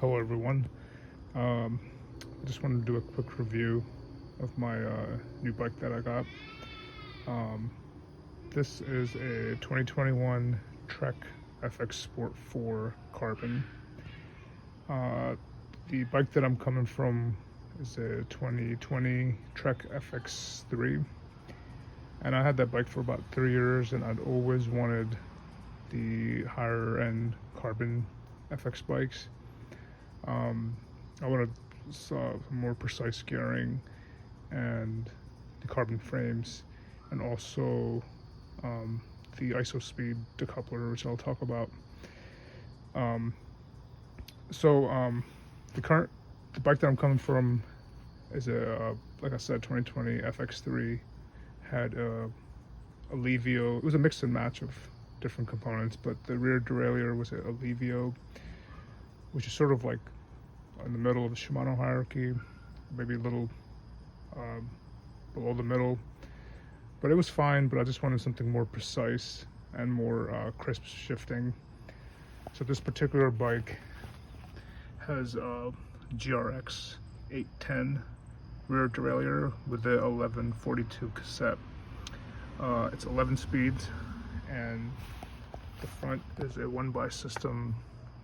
Hello everyone. I just wanted to do a quick review of my new bike that I got. Um, this is a 2021 Trek FX Sport 4 Carbon. Uh, the bike that I'm coming from is a 2020 Trek FX3, and I had that bike for about 3 years, and I'd always wanted the higher end Carbon FX bikes. Um, I wanted some more precise gearing and the carbon frames, and also the ISO-speed decoupler, which I'll talk about. Um, so the current the bike that I'm coming from is like I said, 2020 FX3. Had a Levio. It was a mix and match of different components, but the rear derailleur was a Levio, which is sort of like in the middle of the Shimano hierarchy, maybe a little um, below the middle. But it was fine, but I just wanted something more precise and more crisp shifting. So this particular bike has a GRX 810 rear derailleur with the 1142 cassette. It's 11 speeds, and the front is a 1 by system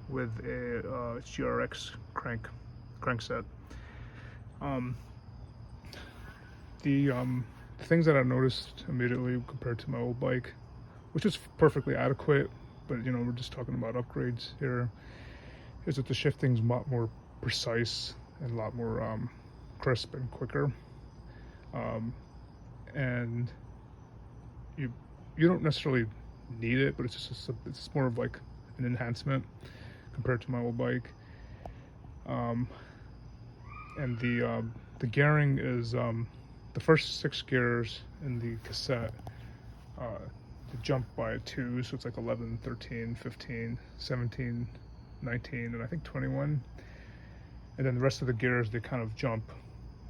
with a GRX crankset. Um, the things that I noticed immediately compared to my old bike, which is perfectly adequate, but we're just talking about upgrades here, is that the shifting's a lot more precise and a lot more crisp and quicker. Um, and you you don't necessarily need it, but it's more of like an enhancement compared to my old bike. Um, and the gearing is the first 6 gears in the cassette. They jump by 2, so it's like 11, 13, 15, 17, 19, and I think 21. And then the rest of the gears, they kind of jump.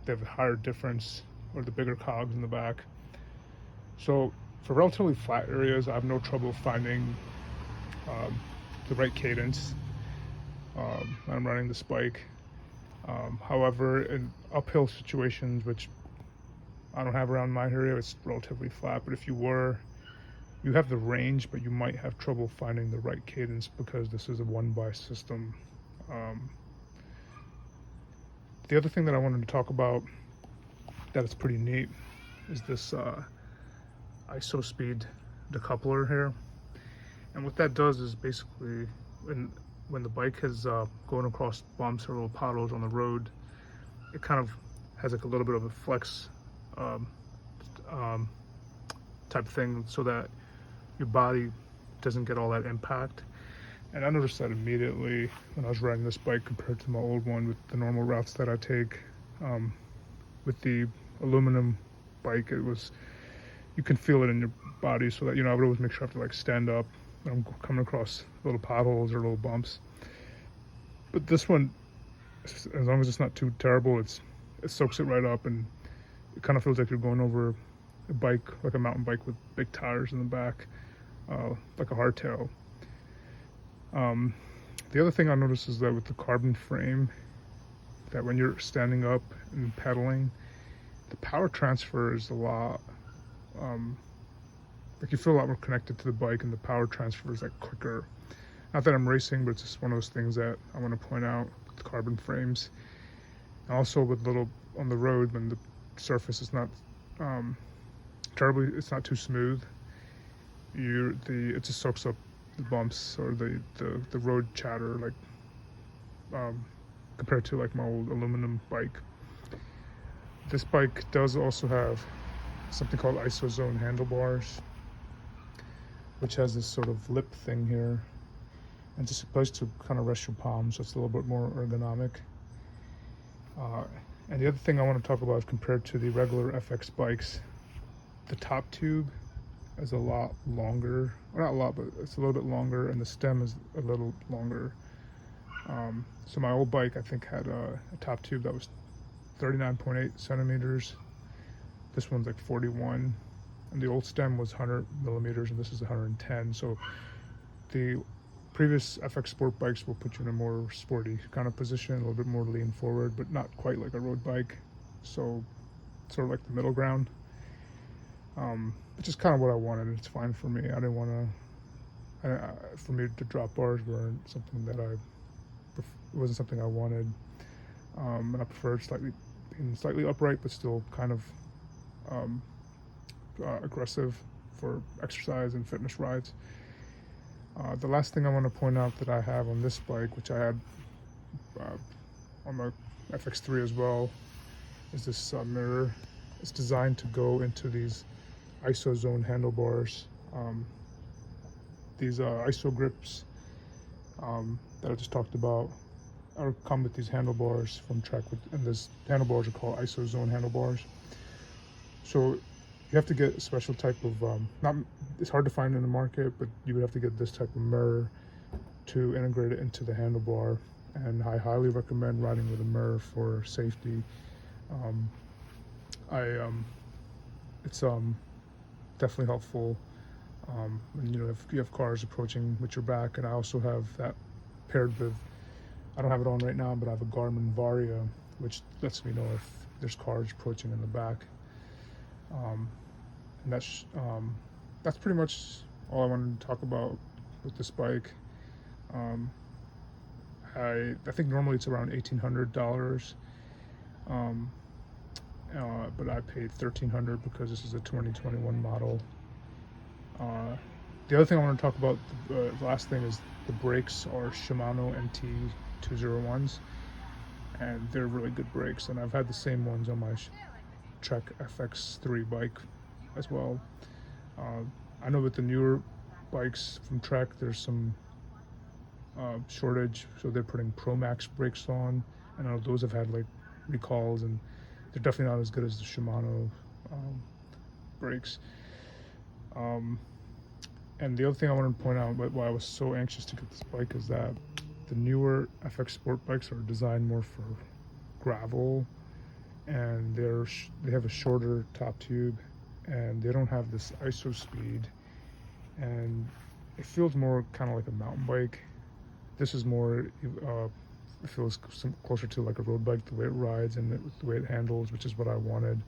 They have a higher difference, or the bigger cogs in the back. So for relatively flat areas, I have no trouble finding um, the right cadence when I'm running this bike. However, in uphill situations, which I don't have around my area, it's relatively flat. But if you have the range, but you might have trouble finding the right cadence because this is a 1 by system. Um, the other thing that I wanted to talk about that is pretty neat is this ISO-speed decoupler here. And what that does is basically when the bike is going across bumps or little puddles on the road, it kind of has like a little bit of a flex um, um, type thing, so that your body doesn't get all that impact. And I noticed that immediately when I was riding this bike compared to my old one with the normal routes that I take. With the aluminum bike, you can feel it in your body, so that I would always make sure I have to like stand up when I'm coming across little potholes or little bumps. But this one, as long as it's not too terrible, it soaks it right up, and it kind of feels like you're going over a bike, like a mountain bike with big tires in the back, like a hardtail. The other thing I noticed is that with the carbon frame, that when you're standing up and pedaling, the power transfer is a lot, um, like you feel a lot more connected to the bike, and the power transfer is like quicker. Not that I'm racing, but it's just one of those things that I want to point out with carbon frames. And also with little on the road, when the surface is not it's not too smooth, it just soaks up the bumps or the road chatter, like compared to like my old aluminum bike. This bike does also have something called ISOZone handlebars, which has this sort of lip thing here, and just a place to kind of rest your palms, so it's a little bit more ergonomic. And the other thing I want to talk about, compared to the regular FX bikes, the top tube is a lot longer. Well, not a lot, but it's a little bit longer, and the stem is a little longer. So my old bike, I think, had a top tube that was 39.8 centimeters. This one's like 41, and the old stem was 100 millimeters, and this is 110. So the previous FX Sport bikes will put you in a more sporty kind of position, a little bit more lean forward, but not quite like a road bike. So sort of like the middle ground, which is kind of what I wanted. It's fine for me. I didn't want to, for me to drop bars weren't something that it wasn't something I wanted. And I prefer being slightly upright, but still kind of aggressive for exercise and fitness rides. The last thing I want to point out that I have on this bike, which I had on my FX3 as well, is this mirror. It's designed to go into these ISO zone handlebars. These ISO grips that I just talked about come with these handlebars from Trek, and these handlebars are called ISO zone handlebars. So you have to get a special type of it's hard to find in the market, but you would have to get this type of mirror to integrate it into the handlebar, and I highly recommend riding with a mirror for safety. It's definitely helpful when if you have cars approaching with your back. And I also have that paired with, I don't have it on right now, but I have a Garmin Varia, which lets me know if there's cars approaching in the back. And that's pretty much all I wanted to talk about with this bike. I think normally it's around $1,800, but I paid $1,300 because this is a 2021 model. The other thing I want to talk about, the last thing, is the brakes are Shimano MT201s, and they're really good brakes, and I've had the same ones on my Trek FX3 bike as well. I know with the newer bikes from Trek, there's some shortage, so they're putting Pro Max brakes on, and I know those have had like recalls, and they're definitely not as good as the Shimano brakes. And the other thing I wanted to point out, why I was so anxious to get this bike, is that the newer FX Sport bikes are designed more for gravel, and they have a shorter top tube, and they don't have this ISO speed, and it feels more kind of like a mountain bike. This is more, it feels closer to like a road bike, the way it rides and the way it handles, which is what I wanted.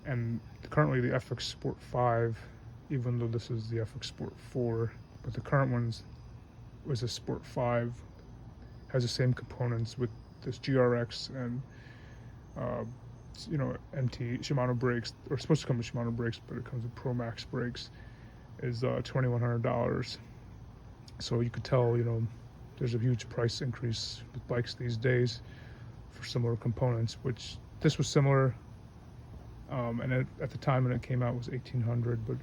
And currently the FX Sport 5, even though this is the FX Sport 4, but the current one's was a Sport 5, has the same components with this GRX and MT Shimano brakes, or supposed to come with Shimano brakes, but it comes with Pro Max brakes, is $2,100. So you could tell, there's a huge price increase with bikes these days for similar components, which this was similar. And at the time when it came out, it was $1,800, but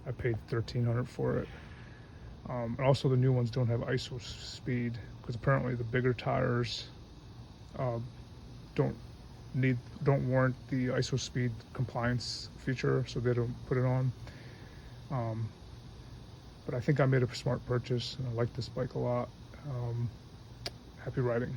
I paid $1,300 for it. And also the new ones don't have ISO speed, because apparently the bigger tires don't warrant the ISO speed compliance feature, so they don't put it on. But I think I made a smart purchase, and I like this bike a lot. Happy riding.